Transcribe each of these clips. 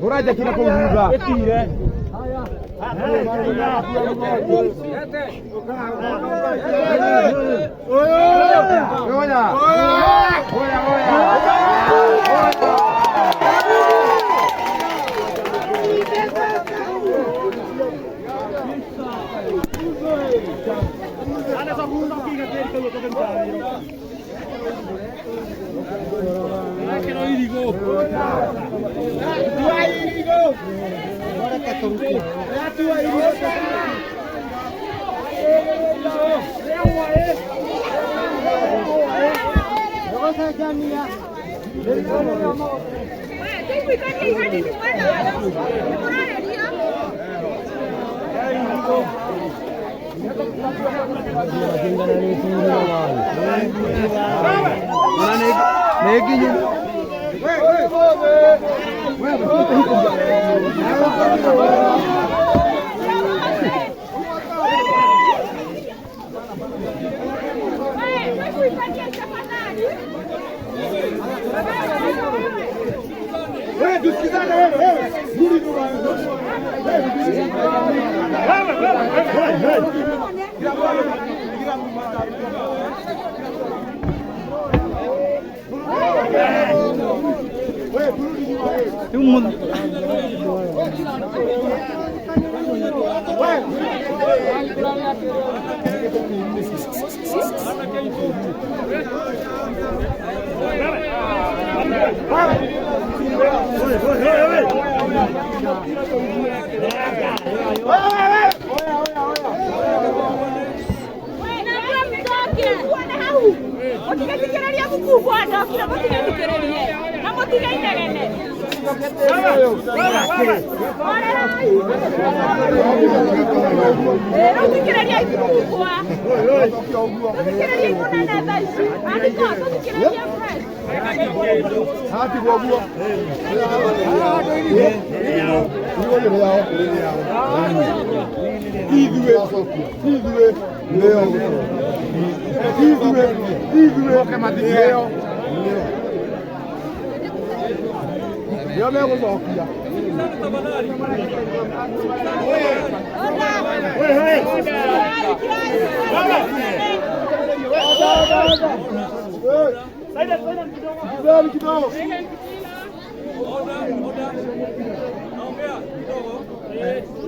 Uraja kila kuuza.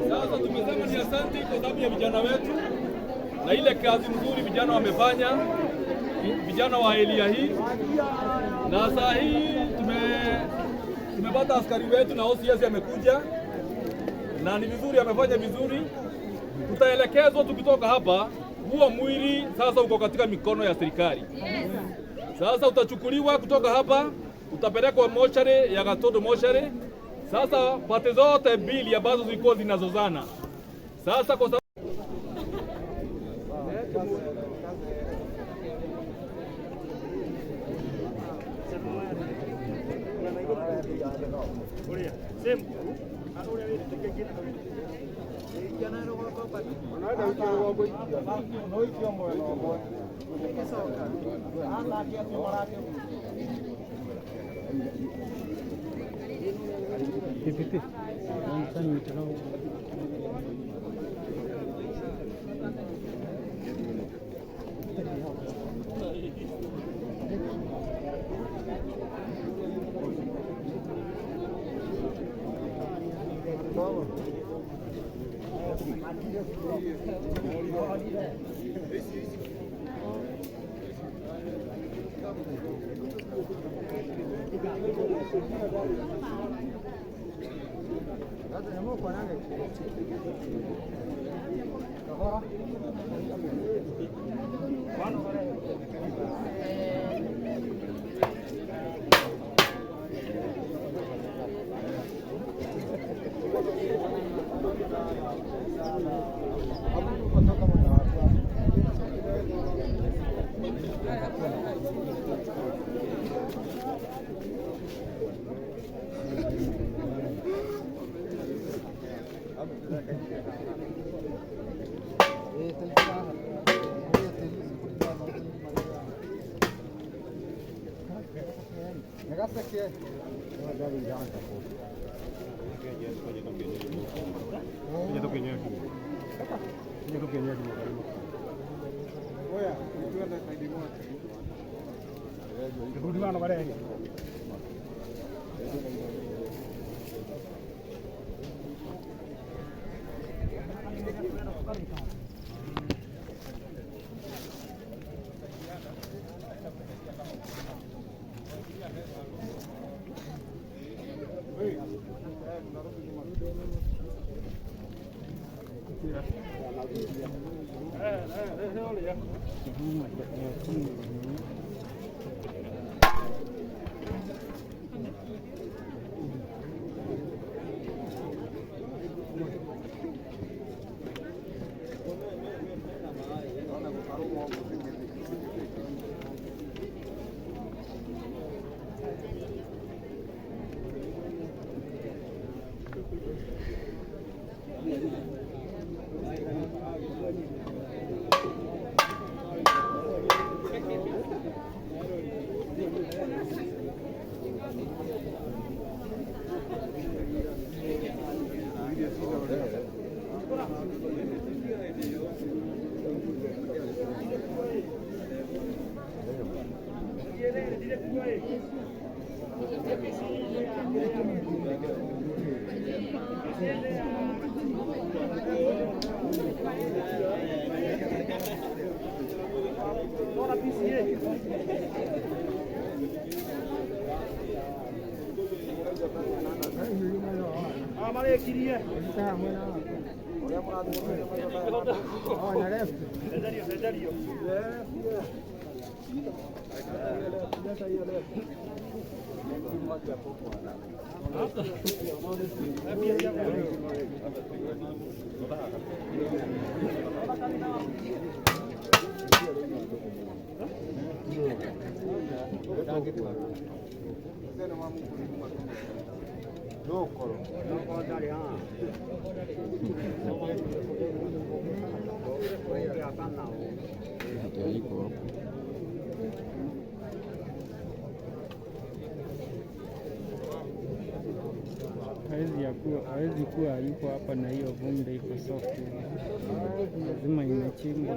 Sasa tumesema ni asante kwa sababu ya vijana wetu na ile kazi nzuri vijana wamefanya, vijana wa elia hii, na saa hii tumepata askari wetu na OCS amekuja na ni vizuri, amefanya vizuri. Tutaelekezwa tukitoka hapa, huo mwili sasa uko katika mikono ya serikali. Sasa utachukuliwa kutoka hapa, utapelekwa mochari ya Gatondo mochari. Sasa pate zote mbili ambazo zilikuwa zinazozana sasa kwa Ragazzi, che Hawezi kuwa yuko hapa na hiyo vumbi iko soft, lazima imechimbwa.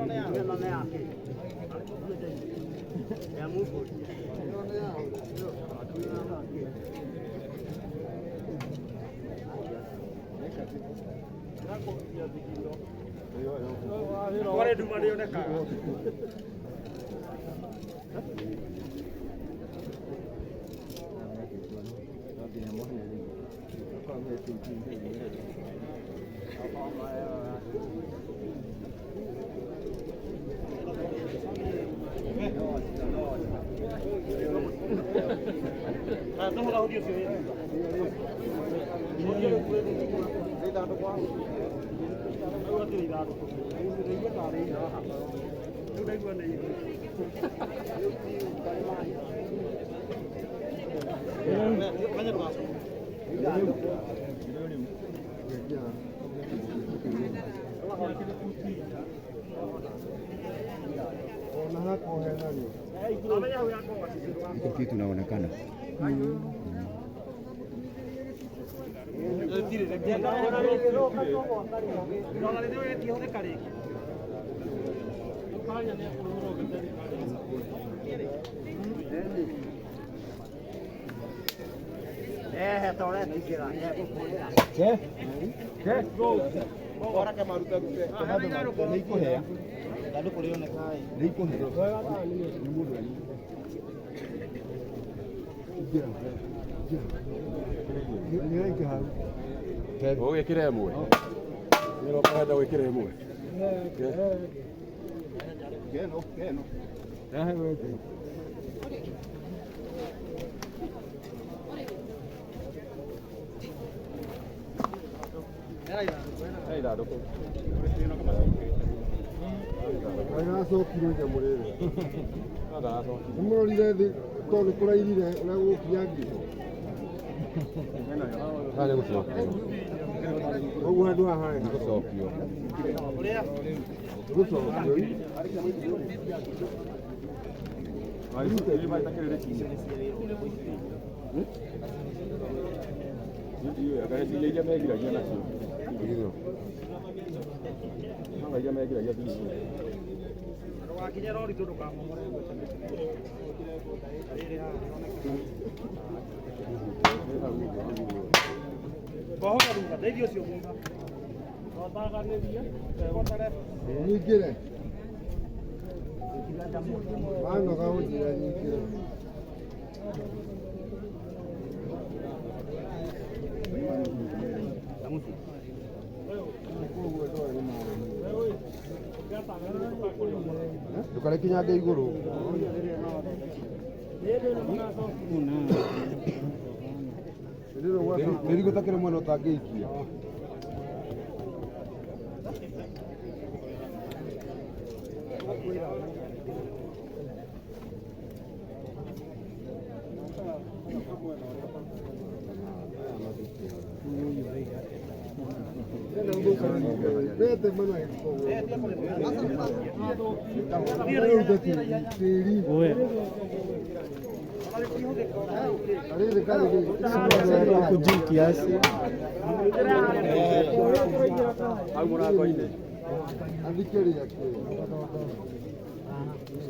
Kitu inaonekana Wĩkĩre ĩmwe nĩũrenda wĩkĩre ĩmwe Nĩaracokire nyamũ rĩrĩ nĩmũrorire thĩ tondũ kũrairire na gũkinya ngico ũguo handũ haha harĩ gũcokio iria megiragia nacio iria megiragia wakinya rori tundu kamomore bohoga ruga ndeithio cio muga otaganiria egotare nyingĩre wanoga ũnjĩra nyingĩre ndukare kinyange iguru tiri gutakire mwena utangiikia kiasi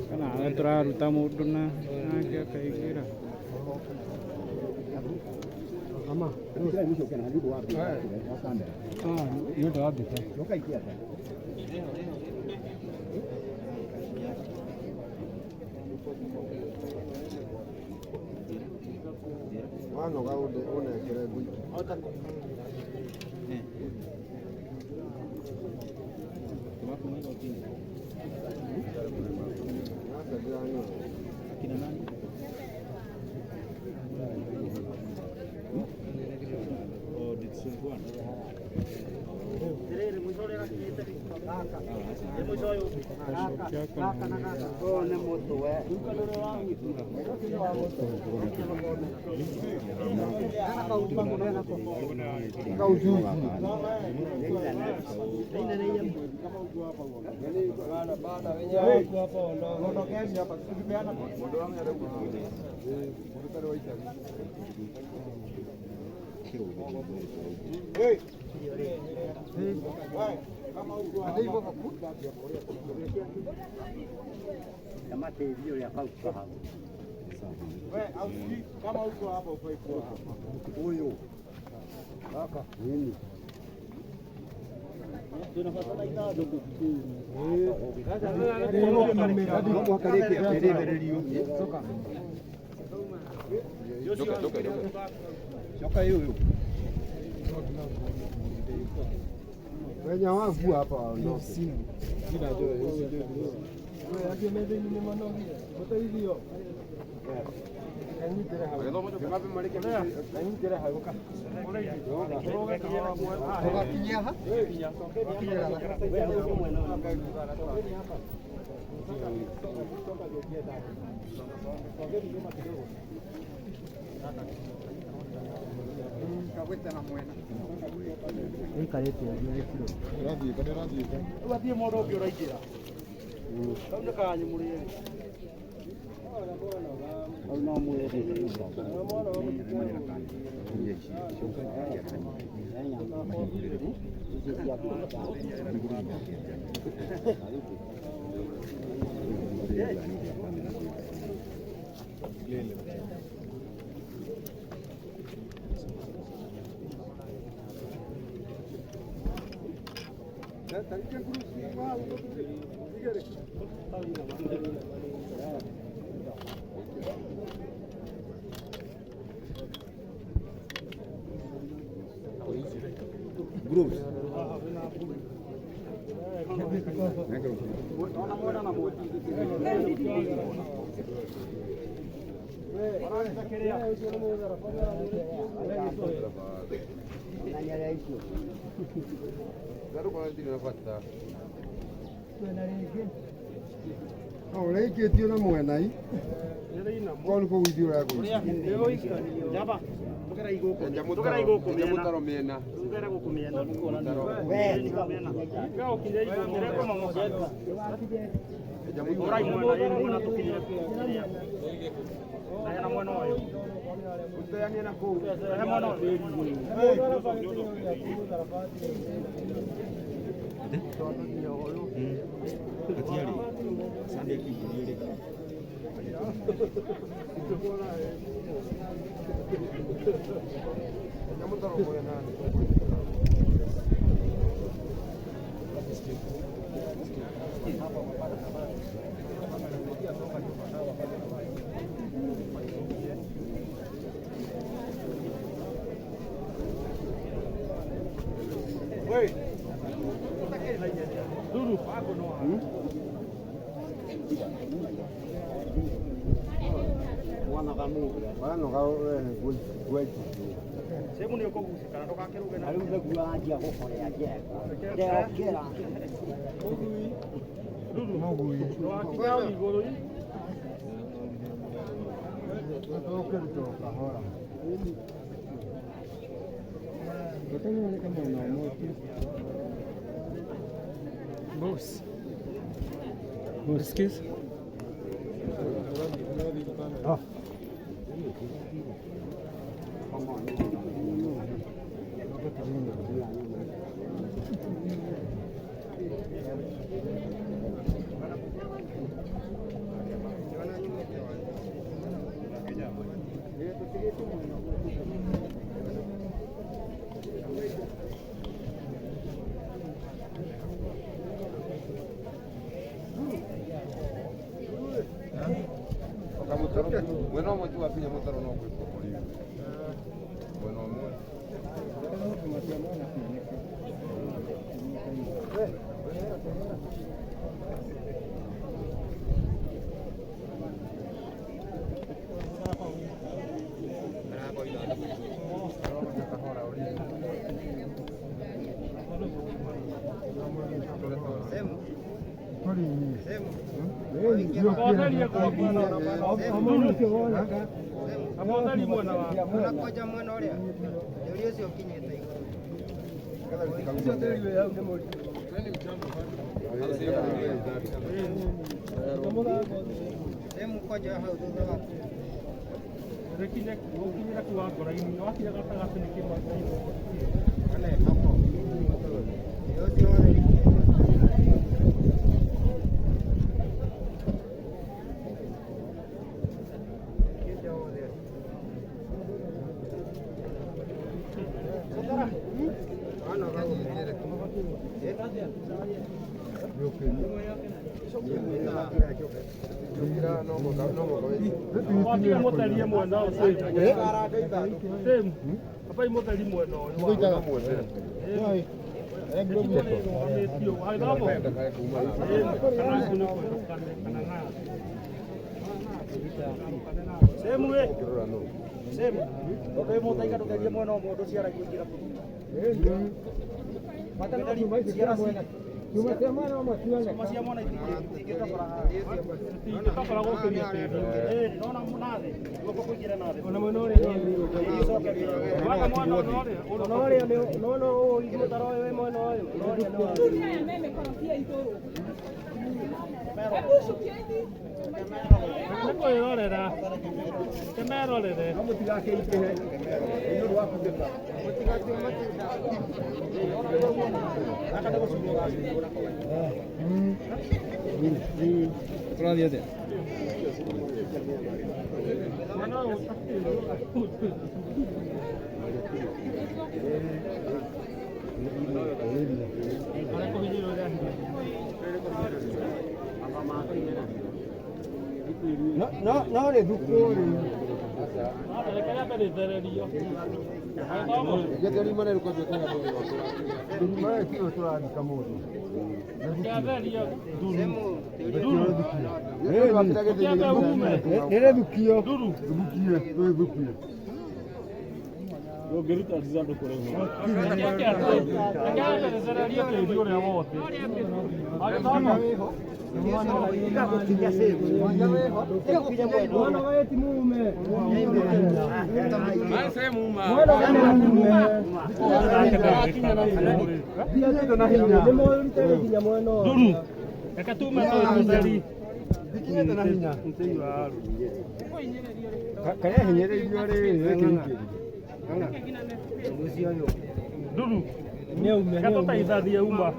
kana turaruta mundu nake akaigira wanoga unekere gwiki kama uko hapa ufai kuwa hapa huyu kaka nini tunapata idadi soka hiyo wenye wavu hapa ndio simu bila ndio wewe akimeze ni mwanangu hata hivyo groups ũrĩkĩtio na mwenai kwa nĩkũ gũthiĩ ũragũicia mũtaro mĩena Duru, Mwana kau gue. Sehemu ni uko kusikana toka kiruge na. Aliuza kuanzia huko ya jela. Kera. Mogui. No akinyao igoro hii. Boss. Excuse. Ah. Bueno, vamos a hacer un motor no pues por ahí. Bueno, Unakoja mwana ule. Ndio sio kinyete hiyo. Sehemu koja hao ndio hapo. Rekine ukimira kwa gora ini wakira gatagatĩ nĩ kĩmwe Kana hapo. Ndio sio wale. Watia motarie mwena ũcio. Same. Apa imotari mwena ũyũ. Sehemu we. Sehemu. Okay, motaika tukaje mwena mũndũ ciara kuingira. Matandari ciara mwena. Tumesema na masiana. Masia mwana itiketa para. Itiketa para gokeria tĩri. Nona munathe. Goko kuingira nathe. Ona mwena ũrĩa nĩ icokeria. Waka mwana ũrĩa. Ona ũrĩa no no igũrũ taro we mwena ũyũ. Ũrĩa nĩ wa. Dunia meme korofia igũrũ. Hebu shukieni. Nĩkwĩrorera. Kĩmerorere. Mũtigake ikehe. Igũrũ wa kũndĩka. Mũtigake matĩka. Akada gũcumũra. Tũrathiĩ atĩa? No le dukuri. Yatari mana ruko tena hapo. Mara kio toa kamoto. Nere dukio. Dukio. Ngeruta zizando kore ho. Akaya zeraria ke ndio ya wote. Agama. Ika kukinya sehemu. Ika kukinya mwana. Mwana wewe timume. Maise muma. Mwana wewe mume. Dia ndio na hinya. Ndio mtende kinya mwana. Duru. Akatuma to zeri. Dikinya na hinya. Mteyo aro. Kaya hinyere irio rĩ. Duru. Katota ithathia uma.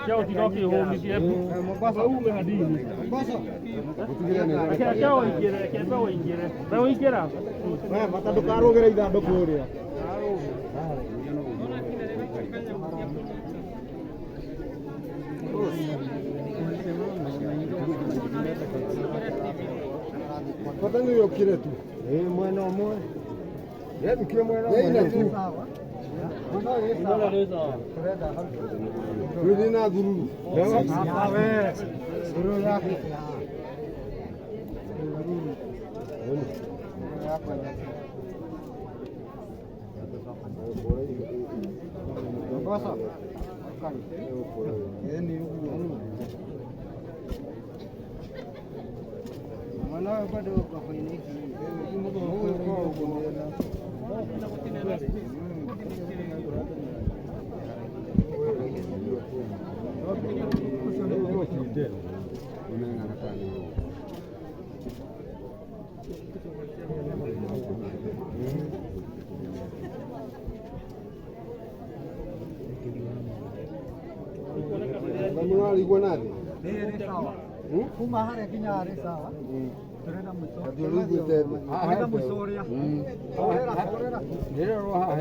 Chao tinoki home kiepu. Mombasa ume hadini. Chao ingire, kiepa ingire. Bao ingera. Matandukarugĩra ithandũkũ ũrĩa. Patani yokire tu. Mwena ũmwe. Yedukire mwena ũmwe. Rudi na guru. Guru yake. Mombasa. Mwana bado kwa kwenye hiki. Huyu kwa huko. Alikuwa nani? Kuma hare kinyare sawa. Tunaenda mwisho. Tunaenda mwisho. Ndio roho hapa.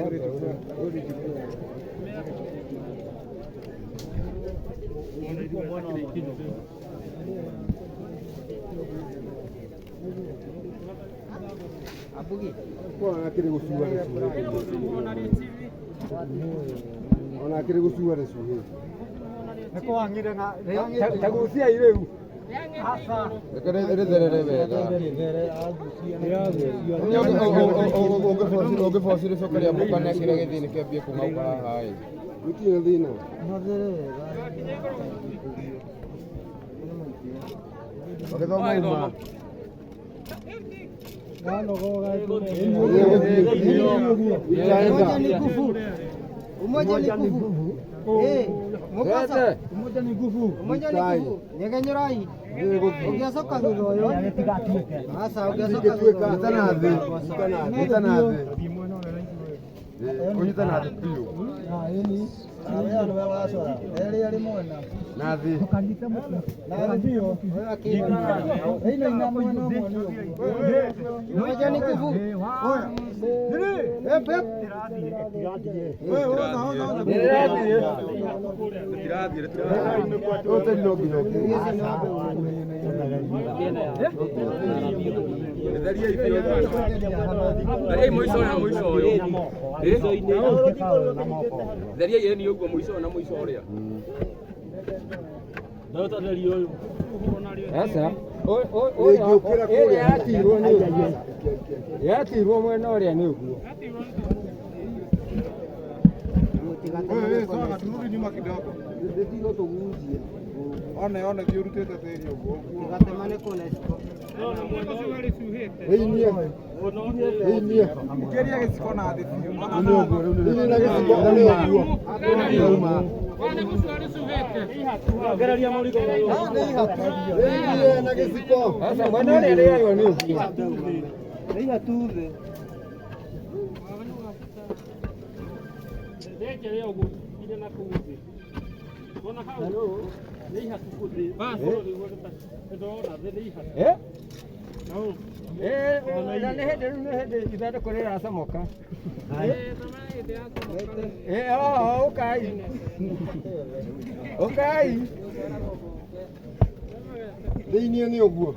Abugi. Kwa akiri gusua. Ona akiri gusua resuhe. Niko wangire nga Tagusia ireu. asa. Rekerere wega. Ungefosire soka ria mukana kire githini kiambie kumauka hai. Gutire thina. Ogethoma uma. Umoja ni nguvu. Mombasa. Umoja ni nguvu. Umoja ni nguvu. Nyegenyorai. Ugiasoka thuthoyo. Asa ugiasoka thuthoyo. Tana thĩ. Kunyita na thĩ biũ. Na thĩ. Umoja ni nguvu. Theria yeni uguo mwisho na mwisho uria. Ndota theria uyu. Sasa yatirwo mwena uria ni uguo. Turudi nyuma kidogo. Ndio tugujie. Ona kiurutete tĩri ũguo. Gatemane kona siko. Ini Mkeria gĩciko na thĩ biũ. ini na gĩciko nĩ uguo. Gereria mũrigo ũyũ. Ini na gĩciko. Sasa mwena uria rĩayo ni uguo. Reiga tuve. Ndekerea ũguo ine na kuuthi. Bona hau. Nĩ ihatu kuthi. Basi ndona thĩ ihatu. Na nĩ hĩndĩ ithandũkũ rĩracomoka. Ũkai. Ũkai. Thĩinĩ nĩ ũguo.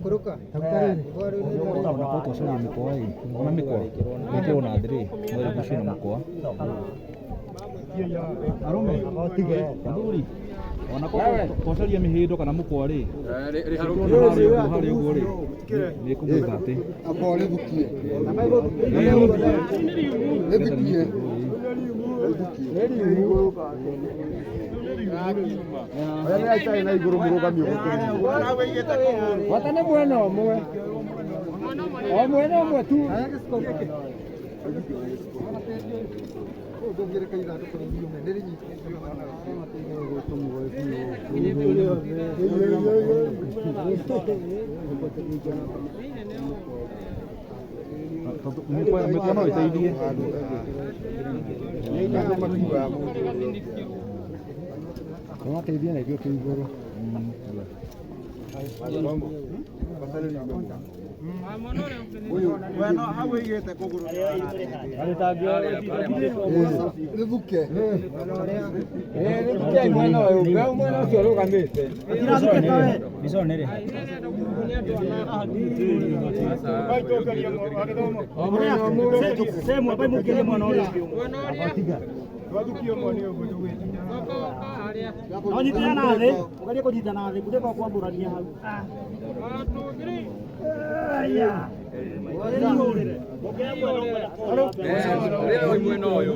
Kuruka. Twacoria mĩkwa ĩ, ona mĩkwa ĩkĩrwo na thĩ rĩ, mwere gũcio na mũkwa. Arũme, mũthuri, ona twacoria mĩhĩndo kana mũkwa rĩ, harĩa ũguo rĩ, nĩ kũmwĩka atĩ. Akorwo rĩthukie. Arĩa aikarĩ na igũrũ mũrũgamio gũkĩrĩ. Wata nĩ mwena ũmwe. O mwena ũmwe tu. Ndũngĩrĩka ithandũkũ rĩu riume nĩ rĩnyitĩtwo. Mĩkwa no ĩteithie. Wateithia na ithuĩ twĩ igũrũ. Wena hau ĩigĩte kũgũrũ. Rĩthuke. Rĩthuke mwena ũyũ. Mwena ũcio ũrũgamĩte. Mbica nĩ rĩ? Sehemu ambayo mkilia mwana ule. Wathukio mwene ũguo tũgwĩkinya. No nyitana nathi, ukaria kunyitana nathi, kuja kwa kwamburania hau. Aya. Leo mwena uyu.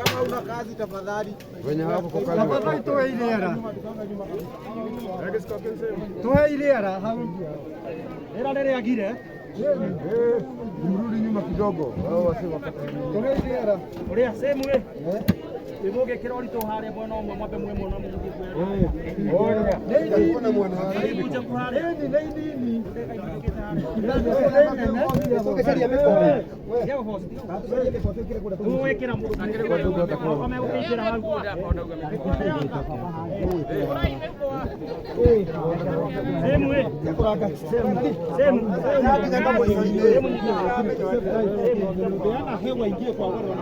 Kama una kazi tafadhali. Tafadhali toe ile hela. Toe ile hela. Hela ndio yagire. Mrudi nyuma kidogo. Wao wasema Toe ile hela. Uria sehemu we. Ivoge kirori to hare bwana omwe mwambe mwe mwana mwingi kwera. Nini kuna mwana Kuja kuhare. nini? Tuwekera mundu. Amegukira hau. Sehemu we. Sehemu. Peana hewa ingie kwa wale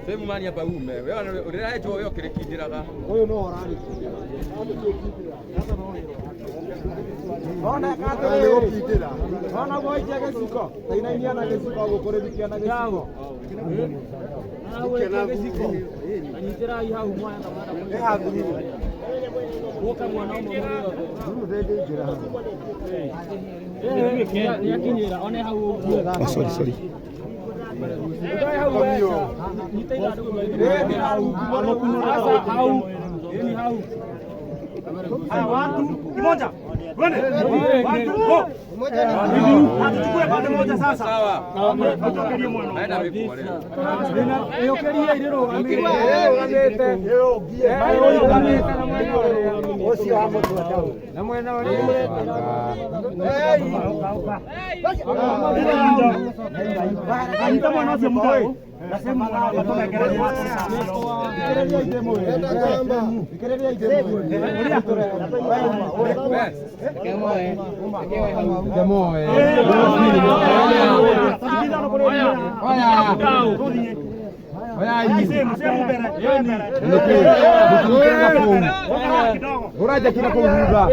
Sehemu mani hapa ume. Wewe unaitwa wewe kirikindiraga. Huyo no orani. Ona kata leo pitira. Ona goitia giciko. Tainainia na giciko gukurebikia na giciko. na giciko. Anyitira hau mwana na mwana. Woka mwana umwe muri yakinyira one hau. Sorry. Watu kimoja. Tuchukue pande moja sasa. Sawa. Tutokelie mwana. Naenda vipi wale? Yokeria irero Ugamete. na mwana Osio hamo tuatao. na mwana wale Aita mwana sio mtao. Nasema mwana watoka gereza sasa. Ikereria idemo. Enda kamba. Ikereria idemo. Demoe. Uraja kila kuuza.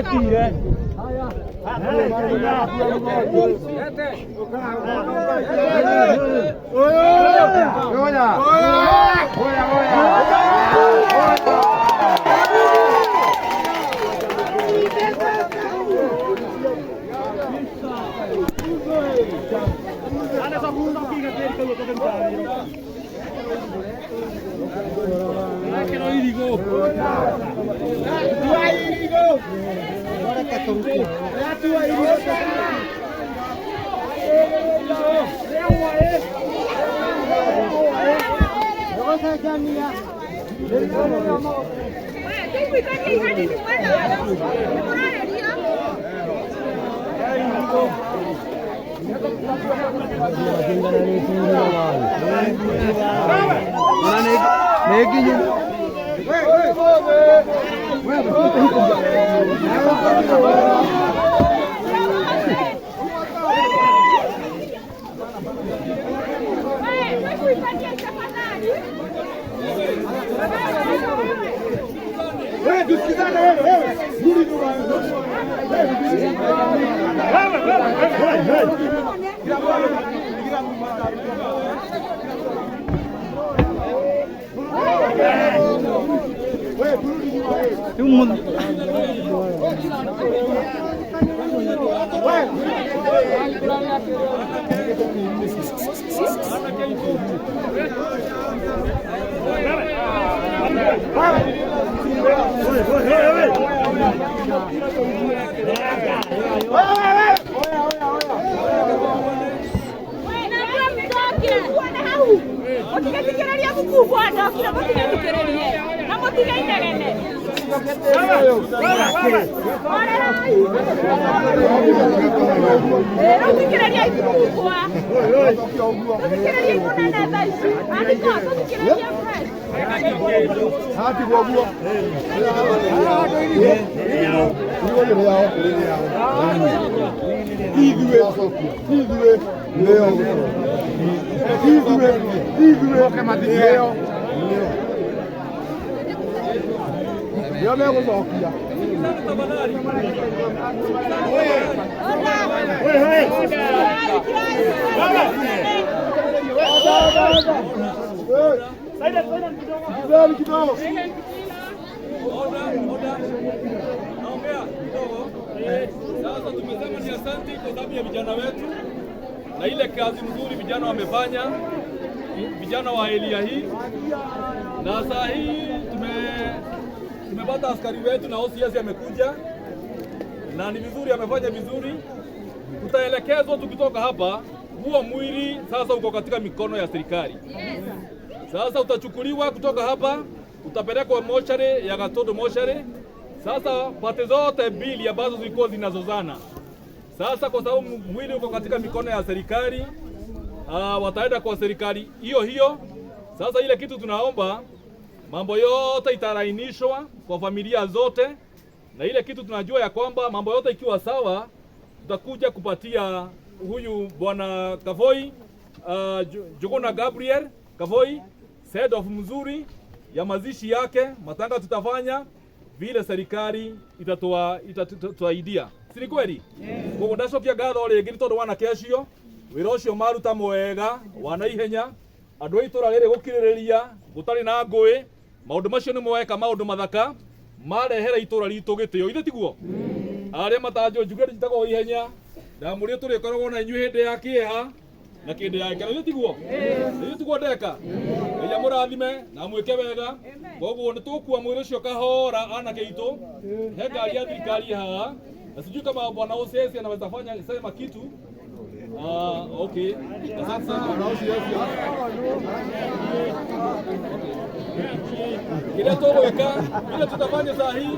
Mutigetikĩrĩrie gũkuua ndokire mutigetikĩrĩrie na mutige inegene. Mutigetikĩrĩrie gũkuua. Mutigetikĩrĩrie kunene thaa ici. Andũ mutigetikĩrĩrie fresh. Hati guo. Yo me guzokia. Sasa tumesema ni asante kwa sababu ya vijana wetu na ile kazi nzuri vijana wamefanya, vijana wa elia hii, na saa hii tumepata askari wetu na OCS amekuja na ni vizuri, amefanya vizuri. Tutaelekezwa tukitoka hapa, huo mwili sasa uko katika mikono ya serikali. Sasa utachukuliwa kutoka hapa, utapelekwa mochari ya Gatondo mochari. Sasa pate zote mbili ambazo zilikuwa zinazozana, sasa kwa sababu mwili uko katika mikono ya serikali, wataenda kwa serikali hiyo. Sasa ile kitu tunaomba, mambo yote itarainishwa kwa familia zote, na ile kitu tunajua ya kwamba mambo yote ikiwa sawa, tutakuja kupatia huyu bwana Kavoi, Jogona Gabriel Kavoi send off mzuri ya mazishi yake. Matanga tutafanya vile serikali itatuaidia, si ni kweli? Kwa ndacokia ngatho ringi tondu wana kecio wira ucio maruta mwega wana ihenya andu a itura riri gukiririria gutari na ngui. Maundu macio ni mweka maundu mathaka marehera itura ritu gitio, ithe tiguo? Aria matanjo njuge njitagwo ihenya ndamuri turi koragwo na inyu hindi ya kieha na kindi ya ngero, ithe tiguo? Ithe tiguo ndeka ya murathime na mwike wega. Koguo ni tukua mwiri ucio kahora anake itu he ngari ya thirikari haha, na sijui kama bwana OCS anaweza fanya sema kitu. Okay, asante sana bwana OCS. Kile tugweka bila tutafanya sahihi,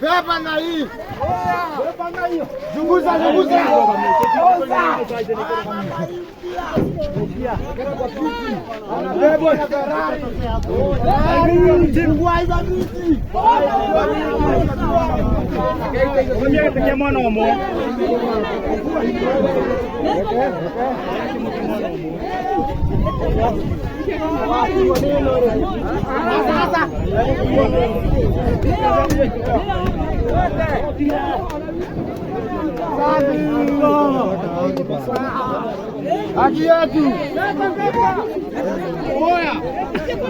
Beba na hii. Zunguza. Haki yetu.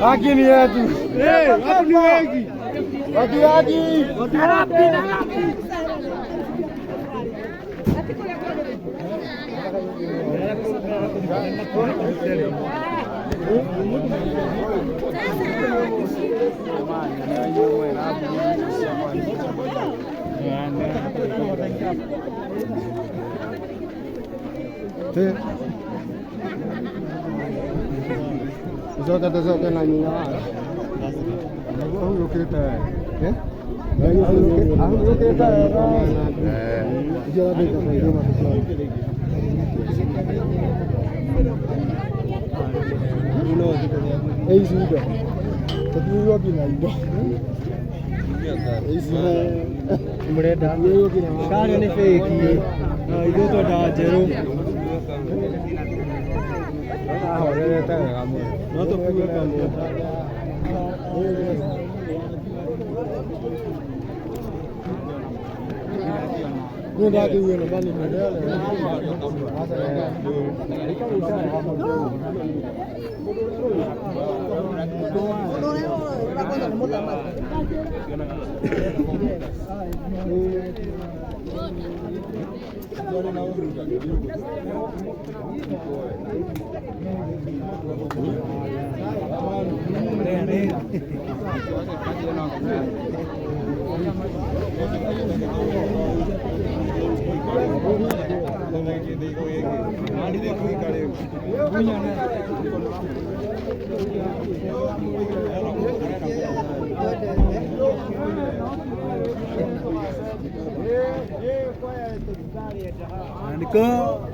Haki ni yetu. Watu ni wengi. Haki. Zote na nina. Huyo kita. Huyo kita. Jadi kita hidup masih. Easy dah. Tapi lagi lagi. Easy. Mereka. Sekarang ni fake. Itu tu dah zero. Orang itu kamu. Not tu pun kamu. Ni dah tu yang balik modal. Go.